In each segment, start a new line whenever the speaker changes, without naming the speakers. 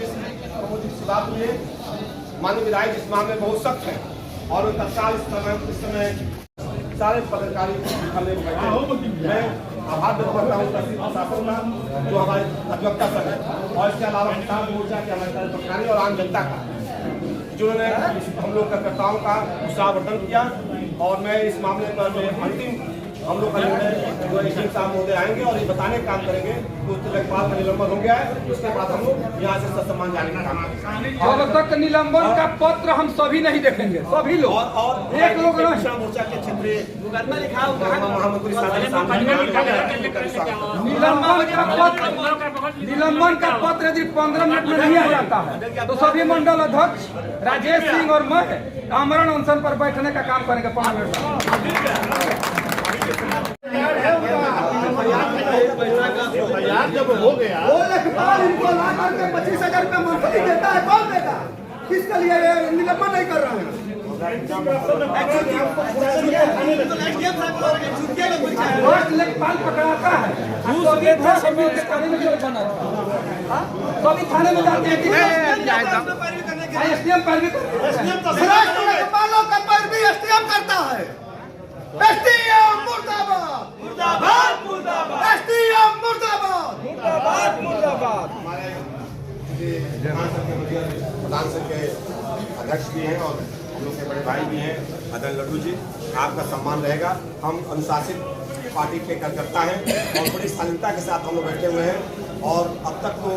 इस बात में माननीय विधायक इस मामले में बहुत सख्त है और तत्काल इस समय सारे पदाधिकारी बैठे। मैं आभार व्यक्त करता हूँ तहसील प्रशासन का जो हमारे अधिवक्ता सब है और इसके अलावा किसान मोर्चा के हमारे पदाधिकारी और आम जनता का जिन्होंने हम लोग कार्यकर्ताओं का उत्साहवर्धन किया। और मैं इस मामले पर अंतिम हम लोग का निर्णय जो एसडीएम साहब महोदय आएंगे और ये बताने का काम करेंगे तो लेखपाल का निलंबन हो गया है। उसके बाद हम लोग यहाँ से सत्सम्मान जाने का काम करेंगे।
अब तक निलंबन का पत्र हम सभी नहीं देखेंगे, सभी लोग और एक लोग
किसान मोर्चा के क्षेत्रीय महामंत्री
निलंबन का पत्र यदि 15 मिनट में नहीं आ जाता है तो सभी मंडल अध्यक्ष राजेश सिंह और मैं आमरण अनशन पर बैठने का काम करेंगे 5 मिनट।
जब हो गया
वो लेखपाल इनको ला करके 25,000 रुपया मंथली देता है, कौन देगा? किसके लिए निलंबन नहीं कर रहे हैं?
लेखपाल पकड़ाता है थाने में जाते हैं
लेखपालों का पैरवी एसडीएम करता है। एसडीएम मुर्दाबाद, मुर्दाबाद, मुर्दाबाद, एसडीएम मुर्दाबाद, मुर्दाबाद, मुर्दाबाद।
हमारे प्रधान संघ के अध्यक्ष भी हैं और हम लोग के बड़े भाई भी हैं मदन लड्डू जी, आपका सम्मान रहेगा। हम अनुशासित पार्टी के कार्यकर्ता हैं और बड़ी शालीनता के साथ हम लोग बैठे हुए हैं और अब तक तो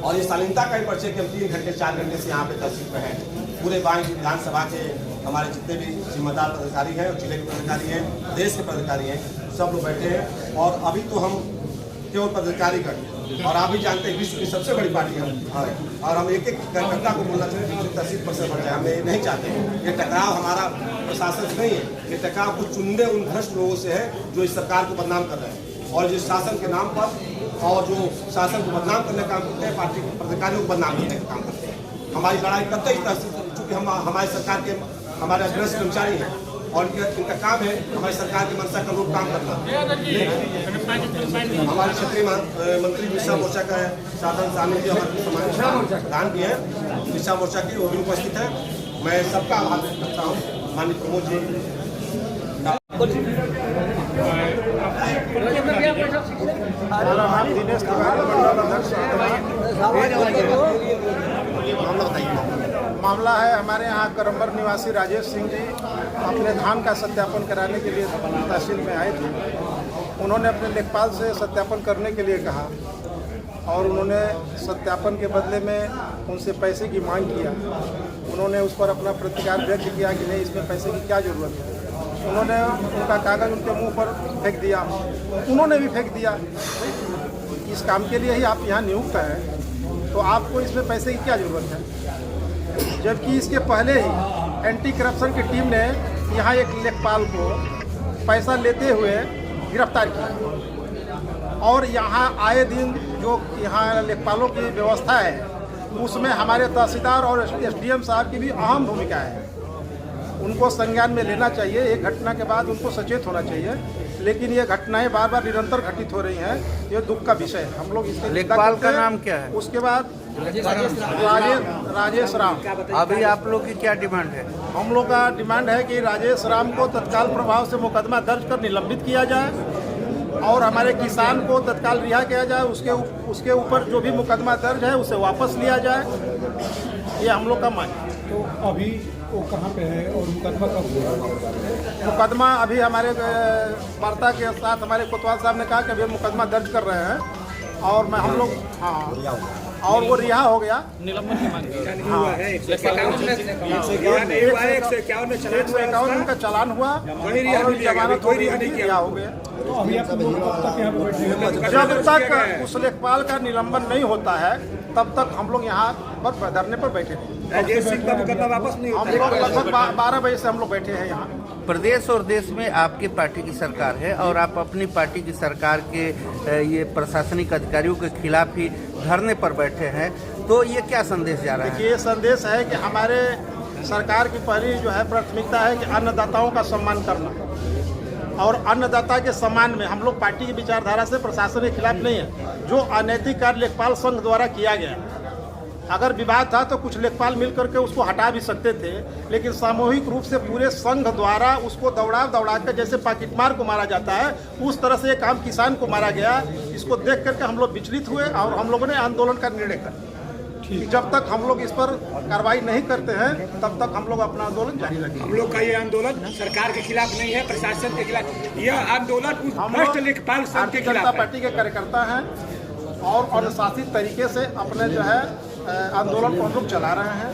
और ये शालीनता का ही परिचय कि हम 3 घंटे 4 घंटे से यहाँ पे तहसील पे हैं। पूरे बांग विधानसभा के हमारे जितने भी जिम्मेदार पदाधिकारी हैं और जिले के पदाधिकारी हैं, देश के पदाधिकारी हैं, सब लोग बैठे हैं। और अभी तो हम केवल पदाधिकारी गण और आप भी जानते हैं विश्व की सबसे बड़ी पार्टी है और हम एक कार्यकर्ता को बोलना चाहिए कि तहसील पर से बढ़ जाए। हम ये नहीं चाहते। ये टकराव हमारा प्रशासन से नहीं है, ये टकराव कुछ चुनिंदे उन भ्रष्ट लोगों से है जो इस सरकार को बदनाम कर रहे हैं और जिस शासन के नाम पर और जो शासन को बदनाम करने का काम करते हैं, पार्टी के पदाधिकारियों को बदनाम करने का काम करते हैं। हमारी लड़ाई कतई चूँकि हम हमारे सरकार के हमारे अग्रस्त कर्मचारी हैं और इनका काम है हमारी सरकार की मंशा का अनुरूप काम करना। हमारे क्षेत्रीय मंत्री किसान मोर्चा का है साधन सामने जी हमारे प्रधान भी है किसान मोर्चा की, वो भी उपस्थित है। मैं सबका आभार व्यक्त करता हूँ। माननीय प्रमोद जी
दिनेश तिवारी मंडल अध्यक्ष। मामला है हमारे यहाँ करम्बर निवासी राजेश सिंह जी अपने धान का सत्यापन कराने के लिए तहसील में आए थे। उन्होंने अपने लेखपाल से सत्यापन करने के लिए कहा और उन्होंने सत्यापन के बदले में उनसे पैसे की मांग किया। उन्होंने उस पर अपना प्रतिकार व्यक्त किया कि नहीं, इसमें पैसे की क्या ज़रूरत है। उन्होंने उनका कागज़ उनके मुंह पर फेंक दिया, उन्होंने भी फेंक दिया। इस काम के लिए ही आप यहाँ नियुक्त हैं तो आपको इसमें पैसे की क्या ज़रूरत है। जबकि इसके पहले ही एंटी करप्शन की टीम ने यहाँ एक लेखपाल को पैसा लेते हुए गिरफ्तार किया और यहाँ आए दिन जो यहाँ लेखपालों की व्यवस्था है उसमें हमारे तहसीलदार और एसडीएम साहब की भी अहम भूमिका है। उनको संज्ञान में लेना चाहिए। एक घटना के बाद उनको सचेत होना चाहिए, लेकिन ये घटनाएं बार बार निरंतर घटित हो रही हैं। ये दुख का विषय है। हम लोग इसके
लेखपाल का नाम क्या है?
उसके बाद राजेश राम।
अभी आप लोग की क्या डिमांड है?
हम लोग का डिमांड है कि राजेश राम को तत्काल प्रभाव से मुकदमा दर्ज कर निलंबित किया जाए और हमारे किसान को तत्काल रिहा किया जाए। उसके ऊपर जो भी मुकदमा दर्ज है उसे वापस लिया जाए। ये हम लोग का मांग है।
तो अभी वो कहाँ पे है और मुकदमा कब हुआ?
मुकदमा अभी हमारे वार्ता के साथ हमारे कोतवाल साहब ने कहा कि अभी मुकदमा दर्ज कर रहे हैं और मैं हम लोग और वो रिहा हो गया।
निलंबन की मांग
हाँ, 151 का चालान हुआ और जमानत रिहा हो गया।
तो अभी आप लोग कब तक यहाँ पे बैठे?
जब तक उस लेखपाल का निलंबन नहीं होता है तब तक हम लोग यहाँ पर धरने पर बैठे हैं।
राजेश सिंह का मुकदमा वापस नहीं
हम लोग लगभग 12 बजे से हम लोग बैठे हैं यहाँ।
प्रदेश और देश में आपकी पार्टी की सरकार है और आप अपनी पार्टी की सरकार के ये प्रशासनिक अधिकारियों के खिलाफ ही धरने पर बैठे हैं, तो ये क्या संदेश जा रहा है?
देखिए, ये संदेश है कि हमारे सरकार की पहली जो है प्राथमिकता है कि अन्नदाताओं का सम्मान करना और अन्नदाता के सम्मान में हम लोग पार्टी की विचारधारा से प्रशासन के खिलाफ नहीं है। जो अनैतिक कार्य लेखपाल संघ द्वारा किया गया अगर विवाद था तो कुछ लेखपाल मिल करके उसको हटा भी सकते थे, लेकिन सामूहिक रूप से पूरे संघ द्वारा उसको दौड़ा कर जैसे पाकिटमार को मारा जाता है उस तरह से एक आम किसान को मारा गया। इसको देख करके हम लोग विचलित हुए और हम लोगों ने आंदोलन का निर्णय कर कि जब तक हम लोग इस पर कार्रवाई नहीं करते हैं तब तक हम लोग अपना आंदोलन जारी रखेंगे।
हम लोग का ये आंदोलन सरकार के खिलाफ नहीं है, प्रशासन के खिलाफ, यह आंदोलन भ्रष्ट लेखपाल संघ के खिलाफ है।
पार्टी के कार्यकर्ता हैं और अनुशासित तरीके से अपने जो है आंदोलन को हम लोग चला रहे हैं।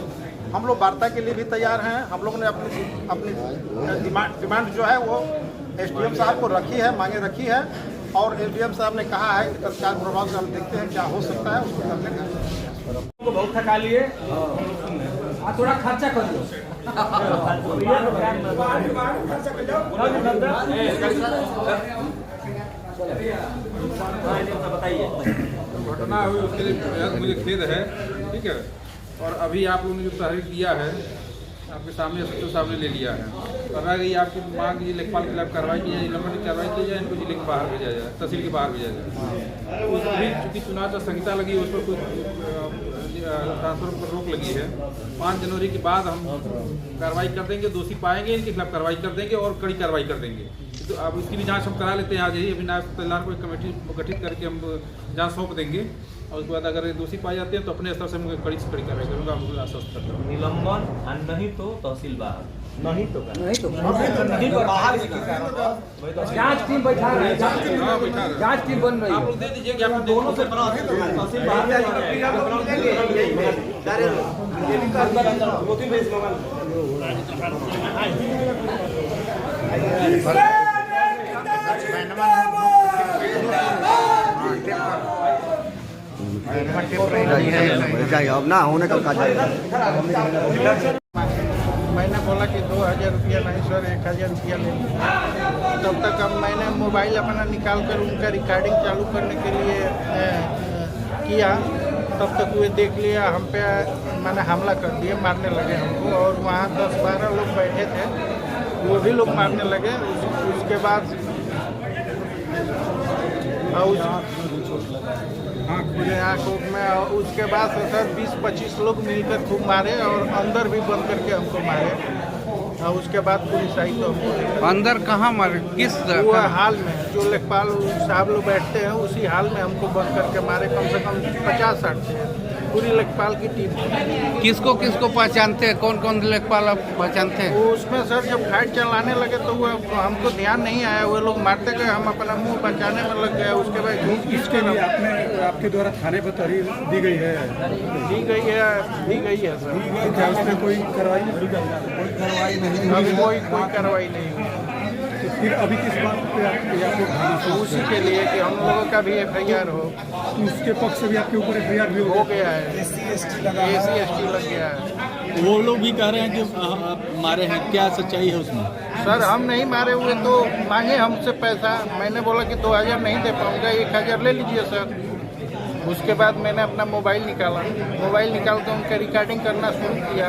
हम लोग वार्ता के लिए भी तैयार हैं। हम लोगों ने अपनी डिमांड जो है वो SDM साहब को रखी है, मांगे रखी है और SDM साहब ने कहा है कि तत्काल प्रभाव से हम देखते हैं क्या हो सकता है उसको करने का।
बहुत थका लिए, थोड़ा खर्चा कर लो।
घटना हुई उसके लिए बेहद मुझे खेद है, ठीक है। और अभी आप लोगों ने जो तहरीर दिया है आपके सामने सचिव साहब ने ले लिया है। कहा गई आपकी मांग ये लेखपाल के खिलाफ कार्रवाई की जाए, निलंबन की कार्रवाई की जाए, इनको जिले के बाहर भेजा जाए, तहसील के बाहर भेजा जाए। उस भी चूँकि चुनाव का संहिता लगी उस पर कुछ ट्रांसफर पर रोक लगी है। 5 जनवरी के बाद हम कार्रवाई कर देंगे, दोषी पाएंगे इनके खिलाफ कार्रवाई कर देंगे और कड़ी कार्रवाई कर देंगे। तो अब इसकी भी जांच हम करा लेते हैं आज ही। अभी नायब तहसीलदार को एक कमेटी गठित करके हम जांच सौंप देंगे और उसके बाद अगर ये दोषी पाए जाते हैं तो अपने स्तर से हम कड़ी से कड़ी कार्रवाई करूँगा, हम आश्वस्त करता हूँ।
निलंबन और नहीं तो तहसील बाहर, नहीं तो
जांच टीम बैठा रहे, जांच टीम बन रही है।
आप लोग दे दीजिए कि आप दोनों से
तहसील
अब ना होने का
मैंने बोला कि 2000 रुपया नहीं सर 1000 रुपया ले लीजिए। तब तक अब मैंने मोबाइल अपना निकाल कर उनका रिकॉर्डिंग चालू करने के लिए किया। तब तक वे देख लिया, हम पे मैंने हमला कर दिया, मारने लगे हमको। और वहाँ 10-12 लोग बैठे थे, वो भी लोग मारने लगे। उसके बाद मुझे आँखों में, उसके बाद सर 20-25 लोग मिलकर खूब मारे और अंदर भी बंद करके हमको मारे। और उसके बाद पुलिस आई तो हमको
अंदर कहाँ मारे, किस
वो हाल में जो लेखपाल साहब लोग बैठते हैं उसी हाल में हमको बंद करके मारे। कम से कम 50-60 थे, पूरी लेखपाल की टीम।
किसको किसको पहचानते हैं, कौन कौन लेखपाल आप पहचानते हैं?
वो उसमें सर जब फाइट चलाने लगे तो वो हमको ध्यान नहीं आया, वो लोग मारते गए, हम अपना मुंह बचाने में लग गए। उसके बाद
इसके लिए आपके द्वारा थाने पर तहरीर दी गई है सर। क्या उसमें कोई कार्रवाई नहीं?
अभी कोई कार्रवाई नहीं हुई।
तो फिर अभी किस बात पे आपको
उसी के लिए कि हम लोगों का भी FIR हो।
उसके पक्ष से भी आपके ऊपर FIR भी
हो गया है, SC ST लग गया है।
वो लोग भी कह रहे हैं कि आप मारे हैं, क्या सच्चाई है उसमें?
सर हम नहीं मारे हुए, तो मांगे हमसे पैसा। मैंने बोला कि 2000 नहीं दे पाऊंगा, 1000 ले लीजिए सर। उसके बाद मैंने अपना मोबाइल निकाला, मोबाइल निकाल के उनका रिकॉर्डिंग करना शुरू किया।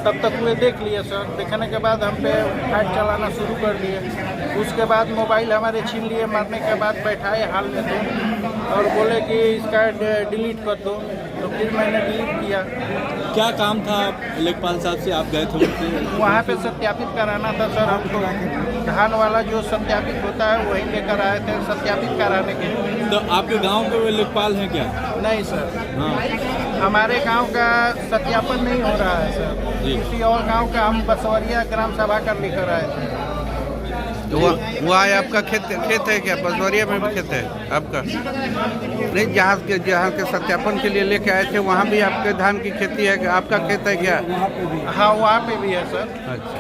तब तक वे देख लिए सर। देखने के बाद हम पे फाइट चलाना शुरू कर दिए। उसके बाद मोबाइल हमारे छीन लिए, मारने के बाद बैठाए हाल में तो और बोले कि इसका डिलीट कर दो। तो फिर मैंने डिलीट किया।
क्या काम था लेखपाल साहब से आप गए थे उनसे?
वहाँ पे सत्यापित कराना था सर हमको। धान वाला जो सत्यापित होता है वही लेकर आए थे सत्यापित कराने के लिए।
तो आपके गांव के वे लेखपाल हैं क्या?
नहीं सर,
हाँ,
हमारे गांव का सत्यापन नहीं हो रहा है सर। किसी और गांव का हम बसवरिया ग्राम सभा कर लेकर आए थे।
तो वहाँ आपका खेत है क्या? बसवरिया में भी खेत है आपका? नहीं, जहाँ के सत्यापन के लिए लेके आए थे वहाँ भी आपके धान की खेती है, आपका खेत है क्या?
हाँ वहाँ पे भी है सर।
अच्छा।